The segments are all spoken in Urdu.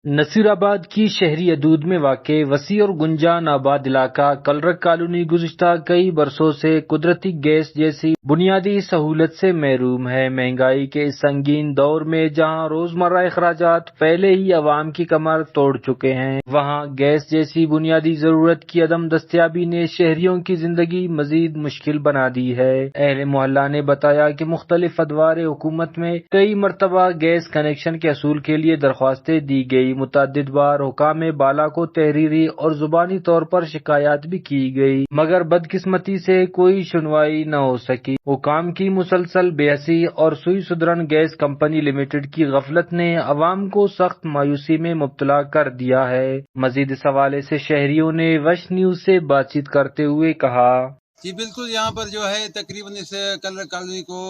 نصیر آباد کی شہری حدود میں واقع وسیع اور گنجان آباد علاقہ کلرک کالونی گزشتہ کئی برسوں سے قدرتی گیس جیسی بنیادی سہولت سے محروم ہے۔ مہنگائی کے اس سنگین دور میں جہاں روزمرہ اخراجات پہلے ہی عوام کی کمر توڑ چکے ہیں، وہاں گیس جیسی بنیادی ضرورت کی عدم دستیابی نے شہریوں کی زندگی مزید مشکل بنا دی ہے۔ اہل محلہ نے بتایا کہ مختلف ادوار حکومت میں کئی مرتبہ گیس کنیکشن کے حصول کے لیے درخواستیں دی گئی، متعدد بار حکام بالا کو تحریری اور زبانی طور پر شکایات بھی کی گئی، مگر بدقسمتی سے کوئی سنوائی نہ ہو سکی۔ حکام کی مسلسل بے حسی اور سوئی سدرن گیس کمپنی لمیٹڈ کی غفلت نے عوام کو سخت مایوسی میں مبتلا کر دیا ہے۔ مزید اس حوالے سے شہریوں نے وش نیوز سے بات چیت کرتے ہوئے کہا: جی بالکل، یہاں پر جو ہے تقریباً اس کلر کالونی کو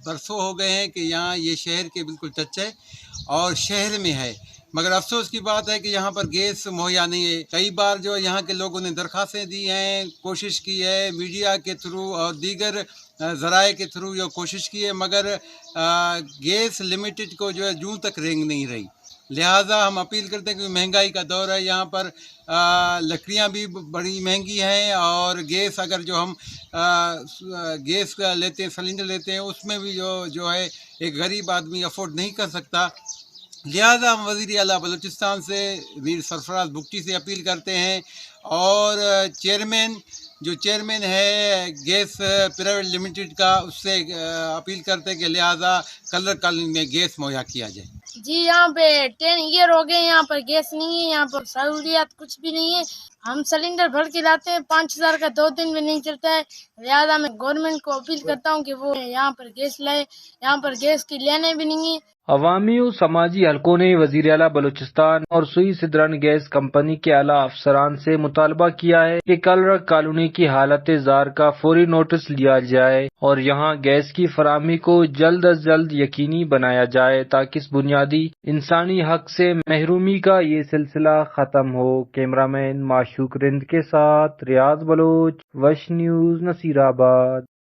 برسوں ہو گئے ہیں کہ یہاں یہ شہر کے بالکل ٹچ ہے اور شہر میں ہے، مگر افسوس کی بات ہے کہ یہاں پر گیس مہیا نہیں ہے۔ کئی بار جو یہاں کے لوگوں نے درخواستیں دی ہیں، کوشش کی ہے میڈیا کے تھرو اور دیگر ذرائع کے تھرو جو کوشش کی ہے، مگر گیس لمیٹڈ کو جو ہے جوں تک رنگ نہیں رہی۔ لہٰذا ہم اپیل کرتے ہیں کہ مہنگائی کا دور ہے، یہاں پر لکڑیاں بھی بڑی مہنگی ہیں اور گیس اگر جو ہم گیس کا لیتے ہیں، سلنڈر لیتے ہیں، اس میں بھی جو ہے ایک غریب آدمی افورڈ نہیں کر سکتا۔ لہٰذا ہم وزیر اعلیٰ بلوچستان سے میر سرفراز بگٹی سے اپیل کرتے ہیں اور جو چیئرمین ہے گیس پرائیویٹ لمیٹڈ کا، اس سے اپیل کرتے ہیں کہ لہٰذا کلر کالونی میں گیس مہیا کیا جائے۔ جی یہاں پہ 10 ایئر ہو گئے، یہاں پر گیس نہیں ہے، یہاں پر سہولیات کچھ بھی نہیں ہے۔ ہم سلنڈر بھر کے لاتے ہیں، 5,000 کا 2 دن میں نہیں چلتا ہے۔ لہٰذا میں گورنمنٹ کو اپیل کرتا ہوں کہ وہ یہاں پر گیس لائے، یہاں پر گیس کی لائنیں بھی نہیں ہیں۔ عوامی و سماجی حلقوں نے وزیر اعلیٰ بلوچستان اور سوئی سدرن گیس کمپنی کے اعلیٰ افسران سے مطالبہ کیا ہے کہ کلرک کالونی کی حالت زار کا فوری نوٹس لیا جائے اور یہاں گیس کی فراہمی کو جلد از جلد یقینی بنایا جائے تاکہ اس بنیادی انسانی حق سے محرومی کا یہ سلسلہ ختم ہو۔ کیمرہ مین معشوق رند کے ساتھ ریاض بلوچ، وش نیوز، نصیر آباد۔